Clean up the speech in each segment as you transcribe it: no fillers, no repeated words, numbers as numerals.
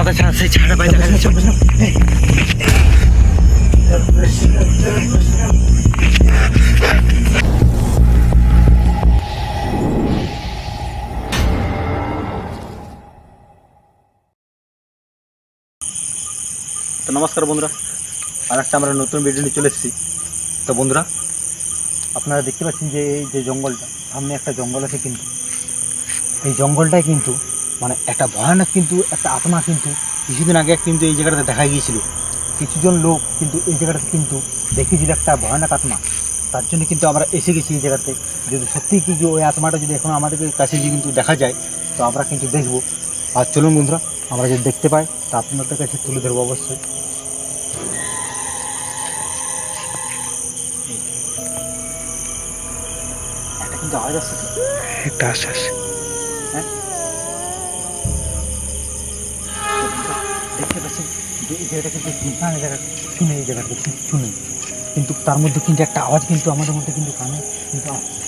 সাদা ছাড়া সেই ছাড়া ভাই দেখা যাচ্ছে। তো নমস্কার বন্ধুরা, আর একটা আমরা নতুন ভিডিও নিয়ে চলে এসেছি। তো বন্ধুরা, আপনারা দেখতে পাচ্ছেন যে এই যে জঙ্গলটা, সামনে একটা জঙ্গল আছে, কিন্তু এই জঙ্গলটায় কিন্তু মানে একটা ভয়ানক কিন্তু একটা আত্মা কিন্তু কিছুদিন আগে কিন্তু এই জায়গাটাতে দেখা গিয়েছিল। কিছুজন লোক কিন্তু এই জায়গাটাতে কিন্তু দেখেছিল একটা ভয়ানক আত্মা। তার জন্য কিন্তু আমরা এসে গেছি এই জায়গাতে। যদি সত্যি কিন্তু ওই আত্মাটা যদি এখন আমাদের কাছে যদি কিন্তু দেখা যায়, তো আমরা কিন্তু দেখবো। আর চলুন বন্ধুরা, আমরা যদি দেখতে পাই তা আপনাদের কাছে তুলে ধরবো অবশ্যই। একটা কিন্তু আওয়াজ আসছে, একটা আশ্বাস। হ্যাঁ দেখতে পাচ্ছেন যে এই জায়গাটা কিন্তু শুনশান জায়গা, শুনে এই জায়গাটা কিচ্ছু নেই, কিন্তু তার মধ্যে কিন্তু একটা আওয়াজ কিন্তু আমাদের মধ্যে কিন্তু কানে কিন্তু আসছে।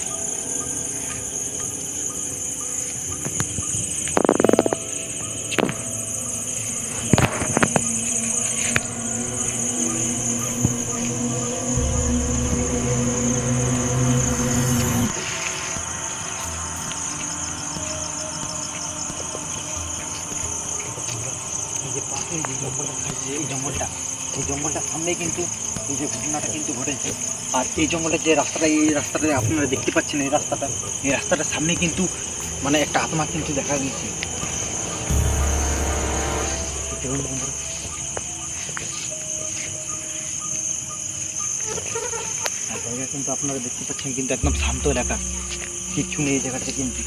এই যে পাশে যে জঙ্গলটা থাকছে, এই জঙ্গলটার সামনেই কিন্তু এই যে ঘটনাটা কিন্তু ঘটেছে। আর এই জঙ্গলের যে রাস্তাটা, এই রাস্তাটা আপনারা দেখতে পাচ্ছেন, এই রাস্তাটার সামনে কিন্তু মানে একটা আত্মা কিন্তু দেখা গিয়েছে। দেখুন বন্ধুরা, আর জায়গা কিন্তু আপনারা দেখতে পাচ্ছেন কিন্তু একদম শান্ত এলাকা, কিচ্ছু নেই এই জায়গাটা কিন্তু।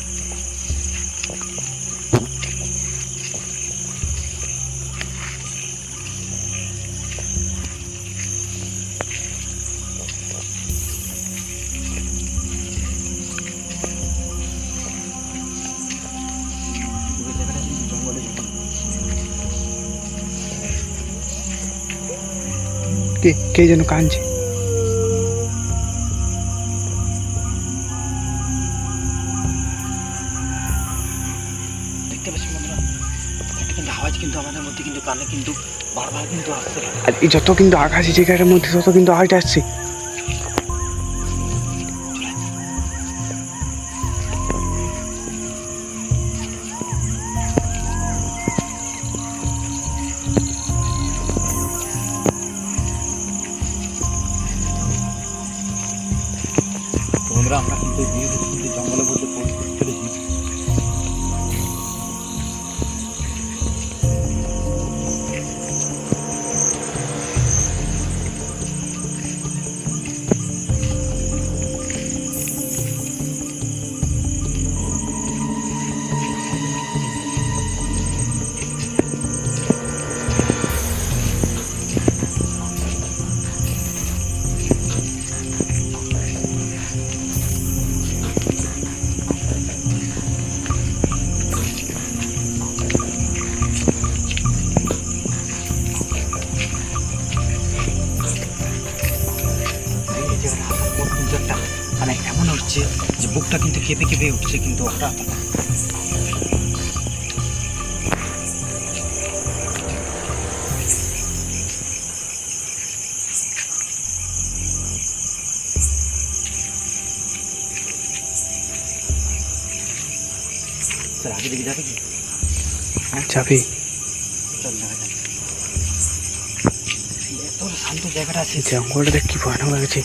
কে যেন কাঁদছে। দেখতে পাচ্ছি বন্ধুরা, একটা কিন্তু আওয়াজ কিন্তু আমাদের মধ্যে কিন্তু কানে কিন্তু বারবার কিন্তু আসছে। আর এই যত কিন্তু আকাশি জায়গাটার মধ্যে তত কিন্তু আওয়াজটা আসছে। বন্ধুরা, আমরা কিন্তু কিন্তু জঙ্গলের মধ্যে চলেছি। মানে এমন হচ্ছে যে বুকটা কিন্তু কেঁপে কেঁপে উঠছে কিন্তু হঠাৎ। স্যার আগে দিকে যাবে কি? যাবি? চল দেখা যাবে। এত শান্ত জায়গাটা আছে, জঙ্গলটা কি ভয়ানক লাগছে।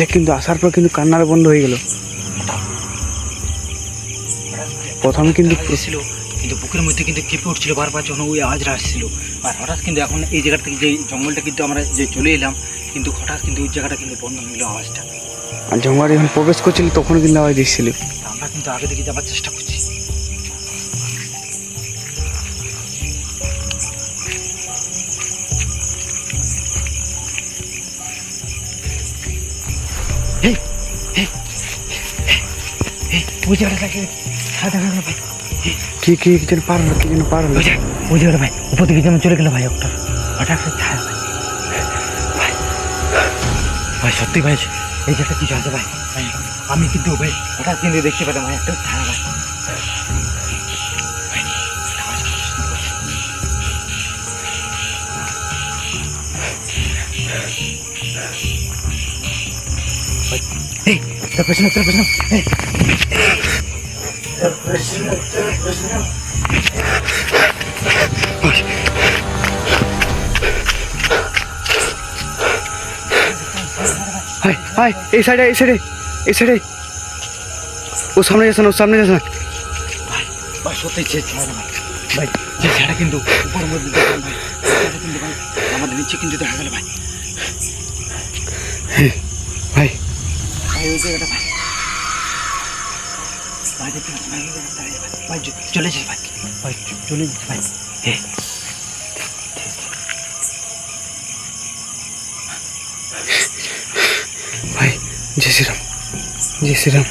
দেখ, কিন্তু আসার পর কিন্তু কান্নাটা বন্ধ হয়ে গেল। প্রথমে কিন্তু ছিল, কিন্তু বুকের মধ্যে কিন্তু কেঁপে উঠছিল বারবার যখন ওই আওয়াজটা আসছিল। আর হঠাৎ কিন্তু এখন এই জায়গা থেকে যে জঙ্গলটা কিন্তু আমরা যে চলে এলাম, কিন্তু হঠাৎ কিন্তু ওই জায়গাটা কিন্তু বন্ধ হয়ে গেল আওয়াজটা। আর জঙ্গলে যখন প্রবেশ করছিল তখন কিন্তু আওয়াজ দিচ্ছিল। আমরা কিন্তু আগে দিকে যাওয়ার চেষ্টা করছি। ওই জায়গাটাকে দেখা গেল ভাই, কি যেন পার হলো, কি যেন পার হলো। ওই জায়গাটা ভাই উপর দিকে যেমন চলে গেল ভাই, একটা হঠাৎ ছায়া ভাই। ভাই সত্যি ভাই এই যে একটা কিছু আছে ভাই ভাই, আমি কিন্তু ভাই হঠাৎ কিন্তু দেখতে পেলাম ভাই একটা ছায়া ভাই। এই তোর পেছনে এই হাই হাই, এই সাইডে ও সামনে যাচ্ছে না, ভাই সত্যি যে ছায়া ভাই ভাই, যে ছায়াটা কিন্তু উপরের মধ্যে দেখলাম ভাই, ছায়াটা কিন্তু ভাই আমাদের নিচে কিন্তু দেখা গেল ভাই। ভাই ভাই ওই জায়গাটা ভাই ভাই দেখতে পাচ্ছি ভাই, ওই জায়গাটা দাঁড়িয়ে ভাই, ভাই চলে যাচ্ছে ভাই, ভাই চলে যাচ্ছে ভাই। ভাই জয় শ্রীরাম, জয় শ্রীরাম,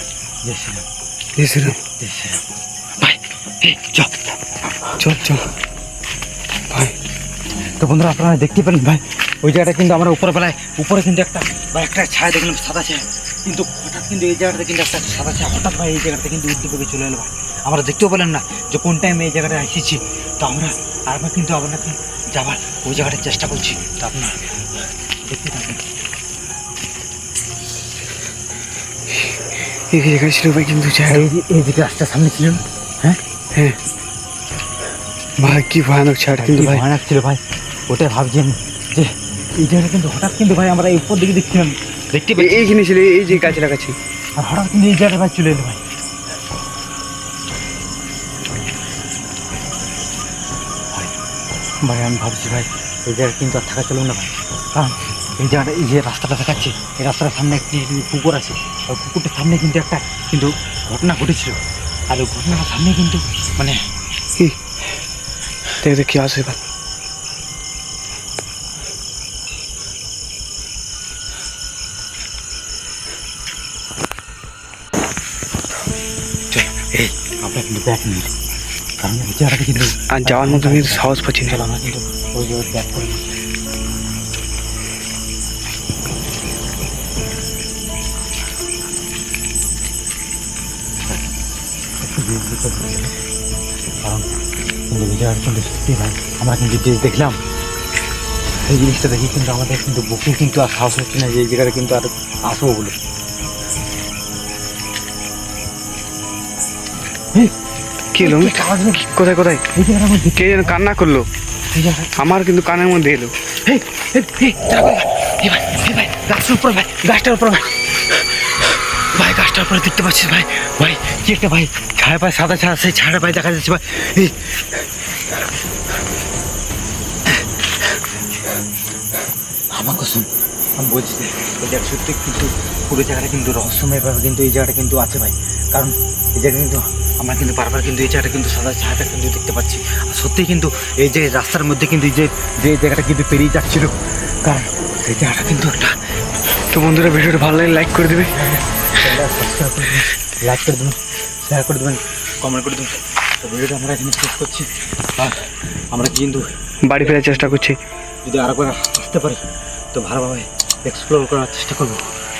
জয় শ্রীরাম, জয় শ্রীরাম। জয় শ্রীরাম। ভাই চল চল ভাই। তো বন্ধুরা আপনারা দেখতে পেলেন ভাই, ওই জায়গাটা কিন্তু আমরা উপরে কিন্তু একটা ভাই একটা ছায়া দেখলাম, সাদা ছায়া, কিন্তু হঠাৎ কিন্তু এই জায়গাটা কিন্তু একটা সাদা ছায়া হঠাৎ ভাই এই জায়গাটা কিন্তু উদ্যোগে চলে এলো ভাই। আমরা দেখতেও পেলেন না যে কোন টাইমে এই জায়গাটা এসেছি। তো আমরা আরেকবার কিন্তু আপনাকে যাবার ওই জায়গাটার চেষ্টা করছি, তো আপনারা দেখতে থাকুন। এই জায়গায় ছিল ভাই কিন্তু এই দিকে রাস্তার সামনে ছিল না? হ্যাঁ হ্যাঁ ভাই, কি ভয়ানক ছাড় কিন্তু ভাই। ভয়ানক ছিল ভাই, ওটাই ভাবছি আমি যে এই জায়গাটা কিন্তু হঠাৎ কিন্তু ভাই আমরা এই উপর দিকে দেখছিলাম, দেখতে পাচ্ছি এইখানে ছিল, এই যে গাছ লাগাচ্ছি, আর হঠাৎ কিন্তু এই জায়গাটা ভাই চলে এলো ভাই। ভাই আমি ভাবছি ভাই এই জায়গা কিন্তু আর থাকা চলবে না ভাই, কারণ এই জায়গাটা এই যে রাস্তাটা দেখাচ্ছে, এই রাস্তার সামনে একটি পুকুর আছে, ওই পুকুরটার সামনে কিন্তু একটা কিন্তু ঘটনা ঘটেছিল, আর ওই ঘটনাটার সামনে কিন্তু মানে কি দেখে কি আছে ভাই। এই আমরা কিন্তু ব্যাগ নিই, কারণ এই জায়গাটা কিন্তু আর যাওয়ার মতো কিন্তু সাহস পাচ্ছি না। চলো আমরা কিন্তু ওই জায়গায় ব্যাগ করি। কারণ কিন্তু এই জায়গাটা কিন্তু সত্যি ভাই আমরা কিন্তু যে দেখলাম এই জিনিসটা দেখি কিন্তু আমাদের কিন্তু বুকে কিন্তু আর সাহস হচ্ছে না যে এই জায়গাটা কিন্তু আর আসবো বলে। কি এলো? কোথায় এই জায়গাটার মধ্যে কে যেন কান্না করলো, এই জায়গা আমার কিন্তু কানের মধ্যে এলো। ভাই গাছটার উপরে ভাই, গাছটার উপরে ভাই, ভাই গাছটার উপরে দেখতে পাচ্ছিস ভাই, ভাই কি একটা ভাই ছায়া পায়, সাদা ছায়া, সেই ছায়াটা ভাই দেখা যাচ্ছে ভাই। এই আমার কথা শুন, আমি বলছি এই জায়গা সত্যি কিন্তু পুরো জায়গাটা কিন্তু রহস্যময়ভাবে কিন্তু এই জায়গাটা কিন্তু আছে ভাই, কারণ এই জায়গা কিন্তু আমরা কিন্তু বারবার কিন্তু এই জায়গাটা কিন্তু সাদা ছায়াটা কিন্তু দেখতে পাচ্ছি, আর সত্যিই কিন্তু এই যে রাস্তার মধ্যে কিন্তু এই যে যে জায়গাটা কিন্তু পেরিয়ে যাচ্ছিল, কারণ এই জায়গাটা কিন্তু একটা। তো বন্ধুরা ভিডিওটা ভালো লাগে লাইক করে দেবে, সাবস্ক্রাইব করে দেবেন, লাইক করে দেবেন, শেয়ার করে দেবেন, কমেন্ট করে দেবেন। তো ভিডিওটা আমরা এখানে শেষ করছি, আর আমরা কিন্তু বাড়ি ফেরার চেষ্টা করছি। যদি আরেকবার আসতে পারি তো ভালোভাবে এক্সপ্লোর করার চেষ্টা করবো।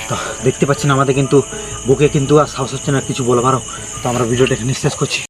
তো দেখতে পাচ্ছেন আমাদের কিন্তু বুকে কিন্তু আর সাহস হচ্ছে না কিছু বলবারও। তো আমরা ভিডিওটা এখানে শেষ করছি।